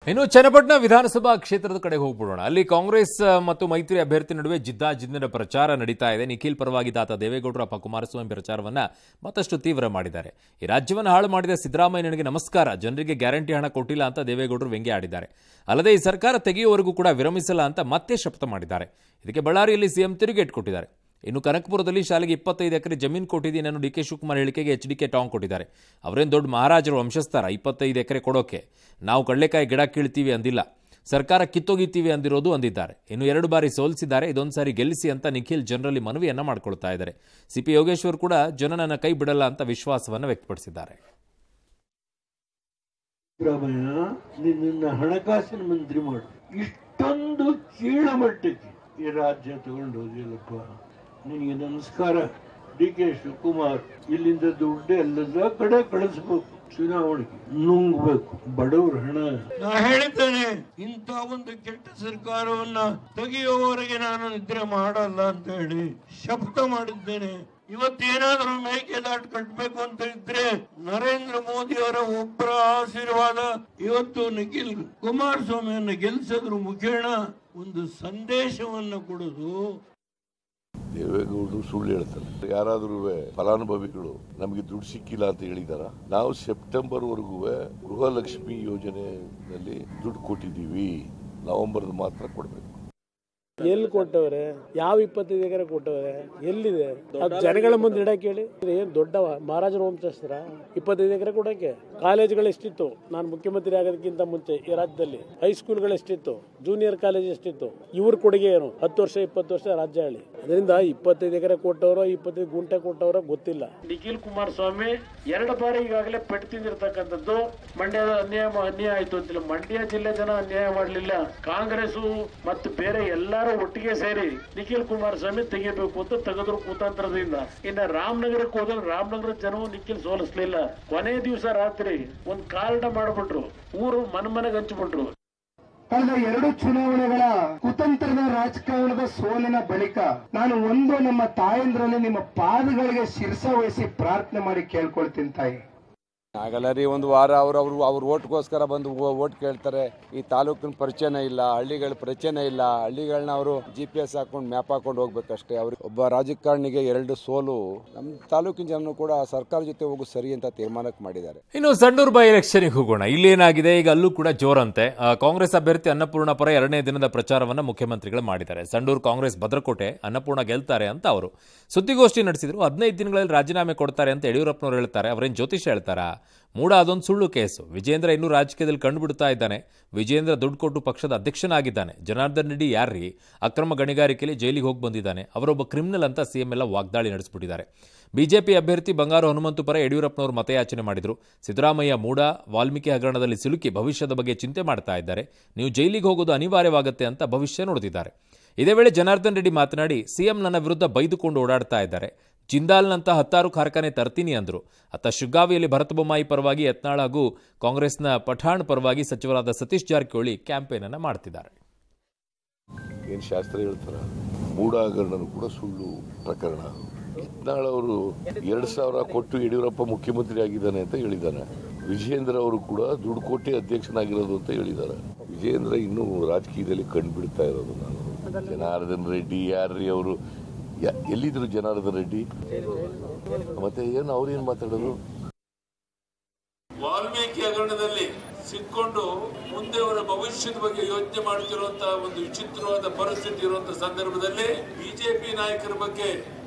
ಇನ್ನು ಚನ್ನಪಟ್ಟಣ ವಿಧಾನಸಭಾ ಕ್ಷೇತ್ರದ ಕಡೆ ಹೋಗ್ಬಿಡೋಣ. ಅಲ್ಲಿ ಕಾಂಗ್ರೆಸ್ ಮತ್ತು ಮೈತ್ರಿ ಅಭ್ಯರ್ಥಿ ನಡುವೆ ಜಿದ್ದಾಜಿದ್ದಿನ ಪ್ರಚಾರ ನಡೀತಾ ಇದೆ. ನಿಖಿಲ್ ಪರವಾಗಿ ತಾತ ದೇವೇಗೌಡರು ಅಪ್ಪ ಕುಮಾರಸ್ವಾಮಿ ಪ್ರಚಾರವನ್ನ ಮತ್ತಷ್ಟು ತೀವ್ರ ಮಾಡಿದ್ದಾರೆ. ಈ ರಾಜ್ಯವನ್ನು ಹಾಳು ಮಾಡಿದ ಸಿದ್ದರಾಮಯ್ಯನಿಗೆ ನಮಸ್ಕಾರ, ಜನರಿಗೆ ಗ್ಯಾರಂಟಿ ಹಣ ಕೊಟ್ಟಿಲ್ಲ ಅಂತ ದೇವೇಗೌಡರು ವ್ಯಂಗ್ಯ ಆಡಿದ್ದಾರೆ. ಅಲ್ಲದೆ ಈ ಸರ್ಕಾರ ತೆಗೆಯುವವರೆಗೂ ಕೂಡ ವಿರಮಿಸಲ್ಲ ಅಂತ ಮತ್ತೆ ಶಪಥ ಮಾಡಿದ್ದಾರೆ. ಇದಕ್ಕೆ ಬಳ್ಳಾರಿಯಲ್ಲಿ ಸಿಎಂ ತಿರುಗೇಟು ಕೊಟ್ಟಿದ್ದಾರೆ. ಇನ್ನು ಕನಕಪುರದಲ್ಲಿ ಶಾಲೆಗೆ 25 ಎಕರೆ ಜಮೀನು ಕೊಟ್ಟಿದ್ದೀನಿ ಅನ್ನೋ ಡಿಕೆ ಶಿವಕುಮಾರ್ ಹೇಳಿಕೆಗೆ ಎಚ್ಡಿಕೆ ಟಾಂಗ್ ಕೊಟ್ಟಿದ್ದಾರೆ. ಅವರೇನು ದೊಡ್ಡ ಮಹಾರಾಜರು ವಂಶಸ್ಥರ 25 ಎಕರೆ ಕೊಡೋಕೆ? ನಾವು ಕಡಲೆಕಾಯಿ ಗಿಡ ಕೀಳ್ತೀವಿ ಅಂದಿಲ್ಲ, ಸರ್ಕಾರ ಕಿತ್ತೋಗಿತೀವಿ ಅಂದಿರೋದು ಅಂದಿದ್ದಾರೆ. ಇನ್ನು 2 ಬಾರಿ ಸೋಲಿಸಿದ್ದಾರೆ, ಇದೊಂದು ಸಾರಿ ಗೆಲ್ಲಿಸಿ ಅಂತ ನಿಖಿಲ್ ಜನರಲ್ಲಿ ಮನವಿಯನ್ನ ಮಾಡಿಕೊಳ್ತಾ ಇದ್ದಾರೆ. ಸಿಪಿ ಯೋಗೇಶ್ವರ್ ಕೂಡ ಜನನನ್ನ ಕೈ ಬಿಡಲ್ಲ ಅಂತ ವಿಶ್ವಾಸವನ್ನು ವ್ಯಕ್ತಪಡಿಸಿದ್ದಾರೆ. ಹಣಕಾಸಿನ ಮಂತ್ರಿ ಮಾಡು, ಇಷ್ಟೊಂದು ಕೀಳಮಟ್ಟಕ್ಕೆ ಈ ರಾಜ್ಯ ತಗೊಂಡು ಹೋದಿಲ್ಲಪ್ಪ. ನಿನಗೆ ನಮಸ್ಕಾರ. ಡಿ ಕೆ ಶಿವಕುಮಾರ್ ಇಲ್ಲಿಂದ ದುಡ್ಡು ಎಲ್ಲದ ಕಡೆ ಕಳಿಸ್ಬೇಕು, ಚುನಾವಣೆಗೆ ನುಂಗ್ಬೇಕು ಬಡವ್ರ ಹಣ. ನಾ ಹೇಳಿದ್ದೇನೆ, ಇಂಥ ಒಂದು ಕೆಟ್ಟ ಸರ್ಕಾರವನ್ನ ತೆಗೆಯುವವರೆಗೆ ನಾನು ನಿದ್ರೆ ಮಾಡಲ್ಲ ಅಂತ ಹೇಳಿ ಶಪಥ ಮಾಡಿದ್ದೇನೆ. ಇವತ್ತೇನಾದ್ರೂ ಮೇಕೆದಾಟು ಕಟ್ಟಬೇಕು ಅಂತ ಇದ್ರೆ ನರೇಂದ್ರ ಮೋದಿ ಅವರ ಒಬ್ಬರ ಆಶೀರ್ವಾದ, ಇವತ್ತು ನಿಖಿಲ್ ಕುಮಾರಸ್ವಾಮಿಯನ್ನ ಗೆಲ್ಲಿಸೋದ್ರ ಮುಖೇನ ಒಂದು ಸಂದೇಶವನ್ನು ಕೊಡೋದು. ದೇವೇಗೌಡರು ಸುಳ್ಳು ಹೇಳ್ತಾರೆ. ಯಾರಾದ್ರೂ ಫಲಾನುಭವಿಗಳು ನಮಗೆ ದುಡ್ಡು ಸಿಕ್ಕಿಲ್ಲ ಅಂತ ಹೇಳಿದಾರ? ನಾವು ಸೆಪ್ಟೆಂಬರ್ ವರೆಗೂ ಗೃಹಲಕ್ಷ್ಮಿ ಯೋಜನೆಯಲ್ಲಿ ದುಡ್ಡು ಕೊಟ್ಟಿದ್ದೀವಿ. ನವೆಂಬರ್ ಮಾತ್ರ ಕೊಡ್ಬೇಕು. ಎಲ್ಲಿ ಕೊಟ್ಟವ್ರೆ? ಯಾವ 25 ಎಕರೆ ಕೊಟ್ಟವ್ರೆ? ಎಲ್ಲಿದೆ? ಜನಗಳ ಮುಂದೆ ಇಡಕ್ಕೆ ಹೇಳಿ. ಏನ್ ದೊಡ್ಡ ಮಹಾರಾಜರ ವಂಶಸ್ಥರ 25 ಎಕರೆ ಕೊಡಕ್ಕೆ? ಕಾಲೇಜುಗಳು ಎಷ್ಟಿತ್ತು ನಾನು ಮುಖ್ಯಮಂತ್ರಿ ಆಗೋದಕ್ಕಿಂತ ಮುಂಚೆ ಈ ರಾಜ್ಯದಲ್ಲಿ? ಹೈಸ್ಕೂಲ್ಗಳು ಎಷ್ಟಿತ್ತು? ಜೂನಿಯರ್ ಕಾಲೇಜ್ ಎಷ್ಟಿತ್ತು? ಇವ್ರ ಕೊಡುಗೆ ಏನು? 10 ವರ್ಷ 20 ವರ್ಷ ರಾಜ್ಯ ಆಳಿ. ಅದರಿಂದ 25 ಎಕರೆ ಕೊಟ್ಟವರೋ 25 ಗುಂಟೆ ಕೊಟ್ಟವರೋ ಗೊತ್ತಿಲ್ಲ. ನಿಖಿಲ್ ಕುಮಾರಸ್ವಾಮಿ 2 ಬಾರಿ ಈಗಾಗಲೇ ಪೆಟ್ಟು ತಿಂದಿರ್ತಕ್ಕಂಥದ್ದು. ಮಂಡ್ಯದ ಅನ್ಯಾಯ ಆಯ್ತು ಅಂತಿಲ್ಲ, ಮಂಡ್ಯ ಜಿಲ್ಲೆ ಜನ ಅನ್ಯಾಯ ಮಾಡಲಿಲ್ಲ. ಕಾಂಗ್ರೆಸ್ ಮತ್ತು ಬೇರೆ ಎಲ್ಲರೂ ಒಟ್ಟಿಗೆ ಸೇರಿ ನಿಖಿಲ್ ಕುಮಾರಸ್ವಾಮಿ ತೆಗಿಬೇಕು ಅಂತ ತೆಗೆದ್ರು ಕುತಂತ್ರದಿಂದ. ಇನ್ನ ರಾಮನಗರಕ್ಕೆ ಹೋದ್ರೆ ರಾಮನಗರ ಜನವು ನಿಖಿಲ್ ಸೋಲಿಸ್ಲಿಲ್ಲ. ಕೊನೆ ದಿವಸ ರಾತ್ರಿ ಒಂದು ಕಾರಣ ಮಾಡ್ಬಿಟ್ರು, ಊರು ಮನೆಗೆ ಹಂಚ್ಬಿಟ್ರು. ಕಳೆದ 2 ಚುನಾವಣೆಗಳ ಕುತಂತ್ರದ ರಾಜಕಾರಣದ ಸೋಲಿನ ಬಳಿಕ ನಾನು ನಮ್ಮ ತಾಯಂದ್ರಲ್ಲಿ ನಿಮ್ಮ ಪಾದಗಳಿಗೆ ಶಿರಸ ವಹಿಸಿ ಪ್ರಾರ್ಥನೆ ಮಾಡಿ ಕೇಳ್ಕೊಳ್ತೀನಿ ತಾಯಿ. ಆಗಲ್ಲ ರೀ, ಒಂದು ವಾರ ಅವ್ರ ಓಟ್ಗೋಸ್ಕರ ಬಂದು ಓಟ್ ಕೇಳ್ತಾರೆ. ಈ ತಾಲೂಕಿನ ಪರಿಚಯನೇ ಇಲ್ಲ, ಹಳ್ಳಿಗಳ ಪರಿಚಯನೇ ಇಲ್ಲ. ಹಳ್ಳಿಗಳನ್ನ ಅವರು GPS ಹಾಕೊಂಡು ಮ್ಯಾಪ್ ಹಾಕೊಂಡು ಹೋಗ್ಬೇಕಷ್ಟೇ. ಅವ್ರಿಗೆ ಒಬ್ಬ ರಾಜಕಾರಣಿಗೆ 2 ಸೋಲು. ನಮ್ಮ ತಾಲೂಕಿನ ಜನರು ಕೂಡ ಸರ್ಕಾರ ಜೊತೆ ಹೋಗು ಸರಿ ಅಂತ ತೀರ್ಮಾನಕ್ಕೆ ಮಾಡಿದ್ದಾರೆ. ಇನ್ನು ಸಂಡೂರು ಬೈ ಎಲೆಕ್ಷನ್ಗೆ ಹೋಗೋಣ. ಇಲ್ಲೇನಾಗಿದೆ, ಈಗ ಅಲ್ಲೂ ಕೂಡ ಜೋರಂತೆ. ಕಾಂಗ್ರೆಸ್ ಅಭ್ಯರ್ಥಿ ಅನ್ನಪೂರ್ಣ ಪರ 2ನೇ ದಿನದ ಪ್ರಚಾರವನ್ನ ಮುಖ್ಯಮಂತ್ರಿಗಳು ಮಾಡಿದ್ದಾರೆ. ಸಂಡೂರು ಕಾಂಗ್ರೆಸ್ ಭದ್ರಕೋಟೆ, ಅನ್ನಪೂರ್ಣ ಗೆಲ್ತಾರೆ ಅಂತ ಅವರು ಸುದ್ದಿಗೋಷ್ಠಿ ನಡೆಸಿದ್ರು. 15 ದಿನಗಳಲ್ಲಿ ರಾಜೀನಾಮೆ ಕೊಡ್ತಾರೆ ಅಂತ ಯಡಿಯೂರಪ್ಪನವರು ಹೇಳ್ತಾರೆ. ಅವರೇನು ಜ್ಯೋತಿಷ್ಯ ಹೇಳ್ತಾರಾ? ಮೂಡ ಅದೊಂದು ಸುಳ್ಳು ಕೇಸು. ವಿಜೇಂದ್ರ ಇನ್ನೂ ರಾಜಕೀಯದಲ್ಲಿ ಕಂಡುಬಿಡ್ತಾ ಇದ್ದಾನೆ. ವಿಜೇಂದ್ರ ದುಡ್ಡು ಕೊಟ್ಟು ಪಕ್ಷದ ಅಧ್ಯಕ್ಷನಾಗಿದ್ದಾನೆ. ಜನಾರ್ದನ್ ರೆಡ್ಡಿ ಯಾರ್ರೀ? ಅಕ್ರಮ ಗಣಿಗಾರಿಕೆಯಲ್ಲಿ ಜೈಲಿಗೆ ಹೋಗಿ ಬಂದಿದ್ದಾನೆ. ಅವರೊಬ್ಬ ಕ್ರಿಮಿನಲ್ ಅಂತ ಸಿಎಂ ಎಲ್ಲ ವಾಗ್ದಾಳಿ ನಡೆಸಿಬಿಟ್ಟಿದ್ದಾರೆ. ಬಿಜೆಪಿ ಅಭ್ಯರ್ಥಿ ಬಂಗಾರು ಹನುಮಂತು ಪರ ಯಡಿಯೂರಪ್ಪನವರು ಮತಯಾಚನೆ ಮಾಡಿದ್ರು. ಸಿದ್ದರಾಮಯ್ಯ ಮೂಡ ವಾಲ್ಮೀಕಿ ಹಗರಣದಲ್ಲಿ ಸಿಲುಕಿ ಭವಿಷ್ಯದ ಬಗ್ಗೆ ಚಿಂತೆ ಮಾಡ್ತಾ ಇದ್ದಾರೆ. ನೀವು ಜೈಲಿಗೆ ಹೋಗೋದು ಅನಿವಾರ್ಯವಾಗುತ್ತೆ ಅಂತ ಭವಿಷ್ಯ ನೋಡುತ್ತಿದ್ದಾರೆ. ಇದೇ ವೇಳೆ ಜನಾರ್ದನ್ ರೆಡ್ಡಿ ಮಾತನಾಡಿ, ಸಿಎಂ ನನ್ನ ವಿರುದ್ಧ ಬೈದುಕೊಂಡು ಓಡಾಡ್ತಾ ಇದ್ದಾರೆ. ಜಿಂದಾಲ್ನಂತ 10 ಕಾರ್ಖಾನೆ ತರ್ತೀನಿ ಅಂದರು. ಅತ್ತ ಶಿಗ್ಗಾವಿಯಲ್ಲಿ ಭರತ ಬೊಮ್ಮಾಯಿ ಪರವಾಗಿ ಯತ್ನಾಳ್ ಹಾಗೂ ಕಾಂಗ್ರೆಸ್ನ ಪಠಾಣ್ ಪರವಾಗಿ ಸಚಿವರಾದ ಸತೀಶ್ ಜಾರಕಿಹೊಳಿ ಕ್ಯಾಂಪೇನ್ ಅನ್ನು ಮಾಡ್ತಿದ್ದಾರೆ. ಏನ್ ಶಾಸ್ತ್ರ ಹೇಳ್ತಾರ? ಮೂಡ ಹಗರಣ ಕೂಡ ಸುಳ್ಳು ಪ್ರಕರಣ. ಯತ್ನಾಳ್ ಅವರು 2000 ಕೊಟ್ಟು ಯಡಿಯೂರಪ್ಪ ಮುಖ್ಯಮಂತ್ರಿ ಆಗಿದ್ದಾನೆ ಅಂತ ಹೇಳಿದ್ದಾನೆ. ವಿಜೇಂದ್ರ ಅವರು ಕೂಡ ದುಡ್ಡು ಕೊಟ್ಟೆ ಅಧ್ಯಕ್ಷನಾಗಿರೋದು ಅಂತ ಹೇಳಿದ್ದಾರೆ. ವಿಜೇಂದ್ರ ಇನ್ನೂ ರಾಜಕೀಯದಲ್ಲಿ ಕಂಡುಬಿಡ್ತಾ ಇರೋದು. ನಾನು ಜನಾರ್ದನ್ ರೆಡ್ಡಿ ಯಾರ್ರೀ ಅವರು? ಎಲ್ಲಿದ್ರು ಜನಾರ್ದನ್ ರೆಡ್ಡಿ? ಮತ್ತೆ ಏನು ಅವ್ರೇನ್ ಮಾತಾಡೋದು? ವಾಲ್ಮೀಕಿ ಹಗರಣದಲ್ಲಿ ಸಿಕ್ಕೊಂಡು ಮುಂದೆ ಅವರ ಭವಿಷ್ಯದ ಬಗ್ಗೆ ಯೋಚನೆ ಮಾಡುತ್ತಿರುವಂತಹ ಒಂದು ವಿಚಿತ್ರವಾದ ಪರಿಸ್ಥಿತಿ ಇರುವಂತಹ ಸಂದರ್ಭದಲ್ಲಿ ಬಿಜೆಪಿ ನಾಯಕರ ಬಗ್ಗೆ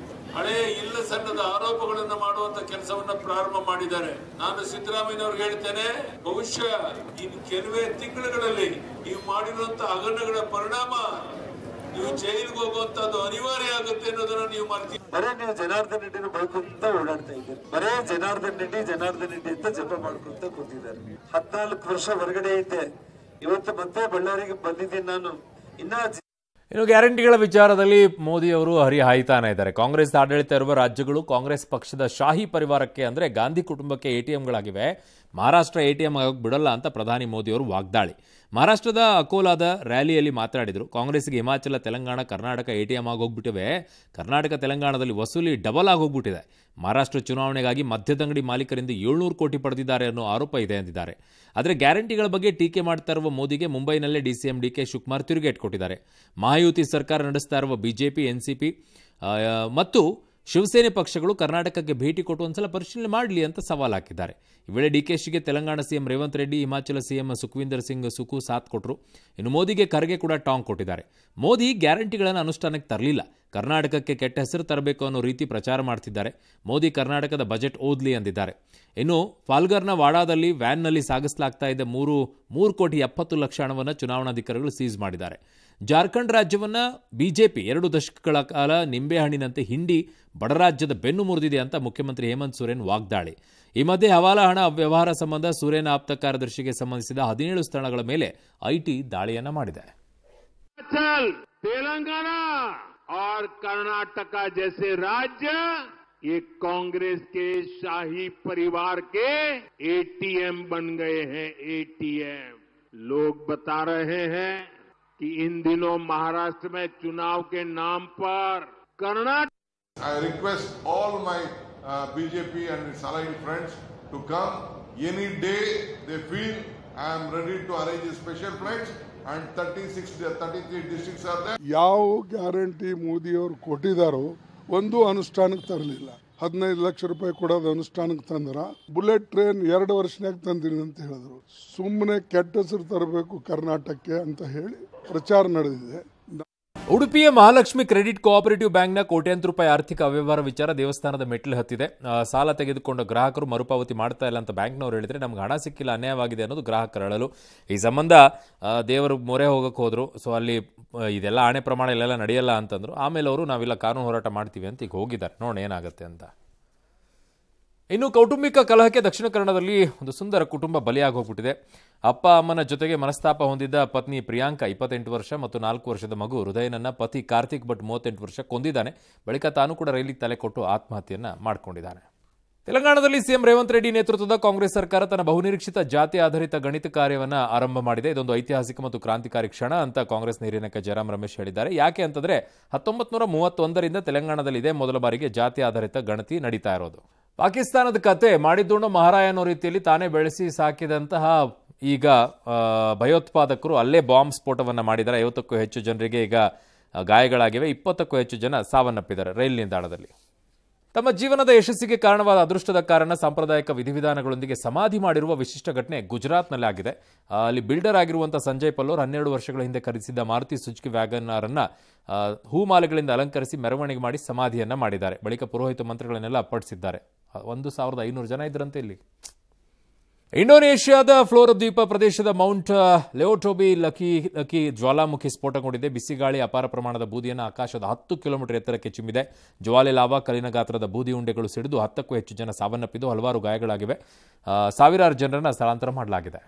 ಹಳೆಯ ಇಲ್ಲ ಸಣ್ಣದ ಆರೋಪಗಳನ್ನು ಮಾಡುವಂತ ಕೆಲಸವನ್ನ ಪ್ರಾರಂಭ ಮಾಡಿದ್ದಾರೆ. ನಾನು ಸಿದ್ದರಾಮಯ್ಯನವ್ರಿಗೆ ಹೇಳ್ತೇನೆ, ಬಹುಶಃ ಇನ್ನು ಕೆಲವೇ ತಿಂಗಳುಗಳಲ್ಲಿ ನೀವು ಮಾಡಿರುವಂತಹ ಹಗರಣಗಳ ಪರಿಣಾಮ ನೀವು ಜೈಲಿಗೆ ಹೋಗುವಂತದ್ದು ಅನಿವಾರ್ಯ ಆಗುತ್ತೆ ಅನ್ನೋದನ್ನ ನೀವು ಮಾಡ್ತೀವಿ. ಬರೇ ನೀವು ಜನಾರ್ದನ್ ರೆಡ್ಡಿನ ಬಳ್ಕೊಂತ ಓಡಾಡ್ತಾ ಇದ್ದೀರಿ. ಬರೇ ಜನಾರ್ದನ್ ರೆಡ್ಡಿ ಅಂತ ಜಪ ಮಾಡ್ಕೊಂತ ಕೂತಿದ್ದಾರೆ. 14 ವರ್ಷ ಹೊರಗಡೆ ಇದ್ದೆ, ಇವತ್ತು ಮತ್ತೆ ಬಳ್ಳಾರಿಗೆ ಬಂದಿದ್ದೀನಿ ನಾನು. ಇನ್ನು ಗ್ಯಾರಂಟಿಗಳ ವಿಚಾರದಲ್ಲಿ ಮೋದಿ ಅವರು ಹರಿಹಾಯ್ತಾನೆ ಇದ್ದಾರೆ. ಕಾಂಗ್ರೆಸ್ ಆಡಳಿತ ಇರುವ ರಾಜ್ಯಗಳು ಕಾಂಗ್ರೆಸ್ ಪಕ್ಷದ ಶಾಹಿ ಪರಿವಾರಕ್ಕೆ ಅಂದರೆ ಗಾಂಧಿ ಕುಟುಂಬಕ್ಕೆ ATMಗಳಾಗಿವೆ. ಮಹಾರಾಷ್ಟ್ರ ATM ಆಗೋಕೆ ಬಿಡಲ್ಲ ಅಂತ ಪ್ರಧಾನಿ ಮೋದಿಯವರು ವಾಗ್ದಾಳಿ. ಮಹಾರಾಷ್ಟ್ರದ ಅಕೋಲಾದ ರ್ಯಾಲಿಯಲ್ಲಿ ಮಾತನಾಡಿದರು. ಕಾಂಗ್ರೆಸ್ಗೆ ಹಿಮಾಚಲ, ತೆಲಂಗಾಣ, ಕರ್ನಾಟಕ ATM ಆಗೋಗ್ಬಿಟ್ಟಿವೆ. ಕರ್ನಾಟಕ, ತೆಲಂಗಾಣದಲ್ಲಿ ವಸೂಲಿ ಡಬಲ್ ಆಗೋಗ್ಬಿಟ್ಟಿದೆ. ಮಹಾರಾಷ್ಟ್ರ ಚುನಾವಣೆಗಾಗಿ ಮದ್ಯದಂಗಡಿ ಮಾಲೀಕರಿಂದ 700 ಕೋಟಿ ಪಡೆದಿದ್ದಾರೆ ಅನ್ನೋ ಆರೋಪ ಇದೆ ಎಂದಿದ್ದಾರೆ. ಆದರೆ ಗ್ಯಾರಂಟಿಗಳ ಬಗ್ಗೆ ಟೀಕೆ ಮಾಡ್ತಾ ಇರುವ ಮೋದಿಗೆ ಮುಂಬೈನಲ್ಲೇ DCM DK ಶಿವಕುಮಾರ್ ತಿರುಗೇಟು ಕೊಟ್ಟಿದ್ದಾರೆ. ಮಹಾಯುತಿ ಸರ್ಕಾರ ನಡೆಸ್ತಾ ಇರುವ BJP, NCP ಮತ್ತು ಶಿವಸೇನೆ ಪಕ್ಷಗಳು ಕರ್ನಾಟಕಕ್ಕೆ ಭೇಟಿ ಕೊಟ್ಟು ಒಂದ್ಸಲ ಪರಿಶೀಲನೆ ಮಾಡಲಿ ಅಂತ ಸವಾಲು ಹಾಕಿದ್ದಾರೆ. ಈ ವೇಳೆ DKಶಿಗೆ ತೆಲಂಗಾಣ CM ರೇವಂತ್ ರೆಡ್ಡಿ, ಹಿಮಾಚಲ CM ಸುಖವಿಂದರ್ ಸಿಂಗ್ ಸುಖು ಸಾಥ್ ಕೊಟ್ಟರು. ಇನ್ನು ಮೋದಿಗೆ ಖರ್ಗೆ ಕೂಡ ಟಾಂಗ್ ಕೊಟ್ಟಿದ್ದಾರೆ. ಮೋದಿ ಗ್ಯಾರಂಟಿಗಳನ್ನು ಅನುಷ್ಠಾನಕ್ಕೆ ತರಲಿಲ್ಲ, ಕರ್ನಾಟಕಕ್ಕೆ ಕೆಟ್ಟ ಹೆಸರು ತರಬೇಕು ಅನ್ನೋ ರೀತಿ ಪ್ರಚಾರ ಮಾಡ್ತಿದ್ದಾರೆ. ಮೋದಿ ಕರ್ನಾಟಕದ ಬಜೆಟ್ ಓದ್ಲಿ ಅಂದಿದ್ದಾರೆ. ಇನ್ನು ಪಾಲ್ಘರ್ನ ವಾಡಾದಲ್ಲಿ ವ್ಯಾನ್ನಲ್ಲಿ ಸಾಗಿಸಲಾಗ್ತಾ ಇದ್ದ 3,70,00,000 ಹಣವನ್ನು ಚುನಾವಣಾಧಿಕಾರಿಗಳು ಸೀಸ್ ಮಾಡಿದ್ದಾರೆ. ಜಾರ್ಖಂಡ್ ರಾಜ್ಯವನ್ನು BJP 2 ದಶಕಗಳ ಕಾಲ ನಿಂಬೆಹಣ್ಣಿನಂತೆ ಹಿಂಡಿ ಬಡರಾಜ್ಯದ ಬೆನ್ನು ಮುರಿದಿದೆ ಅಂತ ಮುಖ್ಯಮಂತ್ರಿ ಹೇಮಂತ್ ಸೊರೇನ್ ವಾಗ್ದಾಳಿ. ಈ ಮಧ್ಯೆ ಹವಾಲಾ ಹಣ ಅವ್ಯವಹಾರ ಸಂಬಂಧ ಸೊರೇನ್ ಆಪ್ತ ಕಾರ್ಯದರ್ಶಿಗೆ ಸಂಬಂಧಿಸಿದ 17 ಸ್ಥಳಗಳ ಮೇಲೆ IT ದಾಳಿಯನ್ನ ಮಾಡಿದೆ. तेलंगाना और कर्नाटका जैसे राज्य ये कांग्रेस के शाही परिवार के ATM बन गए हैं. ATM लोग बता रहे हैं कि इन दिनों महाराष्ट्र में चुनाव के नाम पर Karnataka. I request all my BJP and its allied friends to come any day they feel. I am ready to arrange a special flights and 33 districts are there. ಯಾವ ಗ್ಯಾರಂಟಿ ಮೋದಿಯವರು ಕೊಟ್ಟಿದ್ದಾರೋ ಒಂದು ಅನುಷ್ಠಾನಕ್ಕೆ ತರಲಿಲ್ಲ. 15 ಲಕ್ಷ ರೂಪಾಯಿ ಕೊಡೋದು ಅನುಷ್ಠಾನಕ್ಕೆ ತಂದ್ರ. ಬುಲೆಟ್ ಟ್ರೈನ್ 2 ವರ್ಷನಾಗ ತಂದಿರಿ ಅಂತ ಹೇಳಿದ್ರು. ಸುಮ್ಮನೆ ಕೆಟ್ಟ ಹೆಸರು ತರಬೇಕು ಕರ್ನಾಟಕಕ್ಕೆ ಅಂತ ಹೇಳಿ ಪ್ರಚಾರ ನಡೆದಿದೆ. ಉಡುಪಿಯ ಮಹಾಲಕ್ಷ್ಮಿ ಕ್ರೆಡಿಟ್ ಕೋಆಪರೇಟಿವ್ ಬ್ಯಾಂಕ್ನ ಕೋಟ್ಯಾಂತರ ರೂಪಾಯಿ ಆರ್ಥಿಕ ಅವ್ಯವಹಾರ ವಿಚಾರ ದೇವಸ್ಥಾನದ ಮೆಟ್ಟಿಲು ಹತ್ತಿದೆ. ಸಾಲ ತೆಗೆದುಕೊಂಡ ಗ್ರಾಹಕರು ಮರುಪಾವತಿ ಮಾಡ್ತಾ ಇಲ್ಲ ಅಂತ ಬ್ಯಾಂಕ್ನವರು ಹೇಳಿದ್ರೆ ನಮ್ಗೆ ಹಣ ಸಿಕ್ಕಿಲ್ಲ, ಅನ್ಯಾಯವಾಗಿದೆ ಅನ್ನೋದು ಗ್ರಾಹಕರ ಅಳಲು. ಈ ಸಂಬಂಧ ದೇವರು ಮೊರೆ ಹೋಗಕ್ಕೆ ಹೋದ್ರು. ಸೊ ಅಲ್ಲಿ ಇದೆಲ್ಲ ಆಣೆ ಪ್ರಮಾಣ ಇಲ್ಲೆಲ್ಲ ನಡೆಯಲ್ಲ ಅಂತಂದ್ರು. ಆಮೇಲೆ ಅವರು ನಾವೆಲ್ಲ ಕಾನೂನು ಹೋರಾಟ ಮಾಡ್ತೀವಿ ಅಂತ ಈಗ ಹೋಗಿದ್ದಾರೆ. ನೋಡೋಣ ಏನಾಗುತ್ತೆ ಅಂತ. ಇನ್ನು ಕೌಟುಂಬಿಕ ಕಲಹಕ್ಕೆ ದಕ್ಷಿಣ ಕನ್ನಡದಲ್ಲಿ ಒಂದು ಸುಂದರ ಕುಟುಂಬ ಬಲಿಯಾಗಿ ಹೋಗ್ಬಿಟ್ಟಿದೆ. ಅಪ್ಪ ಅಮ್ಮನ ಜೊತೆಗೆ ಮನಸ್ತಾಪ ಹೊಂದಿದ್ದ ಪತ್ನಿ ಪ್ರಿಯಾಂಕಾ 28 ವರ್ಷ ಮತ್ತು 4 ವರ್ಷದ ಮಗು ಹೃದಯನನ್ನ ಪತಿ ಕಾರ್ತಿಕ್ ಭಟ್ 38 ವರ್ಷ ಕೊಂದಿದ್ದಾನೆ. ಬಳಿಕ ತಾನು ಕೂಡ ರೈಲಿಗೆ ತಲೆ ಕೊಟ್ಟು ಆತ್ಮಹತ್ಯೆಯನ್ನ ಮಾಡಿಕೊಂಡಿದ್ದಾನೆ. ತೆಲಂಗಾಣದಲ್ಲಿ CM ರೇವಂತ್ ರೆಡ್ಡಿ ನೇತೃತ್ವದ ಕಾಂಗ್ರೆಸ್ ಸರ್ಕಾರ ತನ್ನ ಬಹುನಿರೀಕ್ಷಿತ ಜಾತಿ ಆಧಾರಿತ ಗಣಿತ ಕಾರ್ಯವನ್ನು ಆರಂಭ ಮಾಡಿದೆ. ಇದೊಂದು ಐತಿಹಾಸಿಕ ಮತ್ತು ಕ್ರಾಂತಿಕಾರಿ ಕ್ಷಣ ಅಂತ ಕಾಂಗ್ರೆಸ್ ಹಿರಿಯ ನಾಯಕ ಜಯರಾಮ್ ರಮೇಶ್ ಹೇಳಿದ್ದಾರೆ. ಯಾಕೆ ಅಂತಂದ್ರೆ 1931ರಿಂದ ತೆಲಂಗಾಣದಲ್ಲಿ ಇದೇ ಮೊದಲ ಬಾರಿಗೆ ಜಾತಿ ಆಧಾರಿತ ಗಣತಿ ನಡೀತಾ ಇರೋದು. ಪಾಕಿಸ್ತಾನದ ಕತೆ ಮಾಡಿದ್ದುಣ್ಣು ಮಹಾರಾಯ ಅನ್ನೋ ರೀತಿಯಲ್ಲಿ ತಾನೇ ಬೆಳೆಸಿ ಸಾಕಿದಂತಹ ಈಗ ಭಯೋತ್ಪಾದಕರು ಅಲ್ಲೇ ಬಾಂಬ್ ಸ್ಫೋಟವನ್ನು ಮಾಡಿದ್ದಾರೆ. 50ಕ್ಕೂ ಹೆಚ್ಚು ಜನರಿಗೆ ಈಗ ಗಾಯಗಳಾಗಿವೆ. 20ಕ್ಕೂ ಹೆಚ್ಚು ಜನ ಸಾವನ್ನಪ್ಪಿದ್ದಾರೆ ರೈಲು ನಿಲ್ದಾಣದಲ್ಲಿ. ತಮ್ಮ ಜೀವನದ ಯಶಸ್ಸಿಗೆ ಕಾರಣವಾದ ಅದೃಷ್ಟದ ಕಾರಣ ಸಾಂಪ್ರದಾಯಿಕ ವಿಧಿವಿಧಾನಗಳೊಂದಿಗೆ ಸಮಾಧಿ ಮಾಡಿರುವ ವಿಶಿಷ್ಟ ಘಟನೆ ಗುಜರಾತ್ನಲ್ಲಿ ಆಗಿದೆ. ಅಲ್ಲಿ ಬಿಲ್ಡರ್ ಆಗಿರುವಂತಹ ಸಂಜಯ್ ಪಲ್ಲೋರ್ 12 ವರ್ಷಗಳ ಹಿಂದೆ ಖರೀದಿಸಿದ್ದ ಮಾರುತಿ ಸುಜುಕಿ ವ್ಯಾಗನಾರನ್ನ ಹೂಮಾಲೆಗಳಿಂದ ಅಲಂಕರಿಸಿ ಮೆರವಣಿಗೆ ಮಾಡಿ ಸಮಾಧಿಯನ್ನ ಮಾಡಿದ್ದಾರೆ. ಬಳಿಕ ಪುರೋಹಿತ ಮಂತ್ರಗಳನ್ನೆಲ್ಲ ಅಪ್ಪಳಿಸಿದ್ದಾರೆ. 1500 ಜನ ಇದ್ರಂತೆ ಇಲ್ಲಿ. ಇಂಡೋನೇಷ್ಯಾದ ಫ್ಲೋರ್ ದ್ವೀಪ ಪ್ರದೇಶದ ಮೌಂಟ್ ಲೆಒಟೋಬಿ ಲಕಿ ಜ್ವಾಲಾಮುಖಿ ಸ್ಫೋಟಗೊಂಡಿದೆ. ಬಿಸಿಗಾಳಿ ಅಪಾರ ಪ್ರಮಾಣದ ಬೂದಿಯನ್ನು ಆಕಾಶದ 10 ಕಿಲೋಮೀಟರ್ ಎತ್ತರಕ್ಕೆ ಚಿಮ್ಮಿದೆ. ಜ್ವಾಲೆ ಲಾವಾ ಕಲ್ಲಿನ ಗಾತ್ರದ ಬೂದಿ ಉಂಡೆಗಳು ಸಿಡಿದು 10ಕ್ಕೂ ಹೆಚ್ಚು ಜನ ಸಾವನ್ನಪ್ಪಿದ್ದು ಹಲವಾರು ಗಾಯಗಳಾಗಿವೆ. ಸಾವಿರಾರು ಜನರನ್ನು ಸ್ಥಳಾಂತರ ಮಾಡಲಾಗಿದೆ.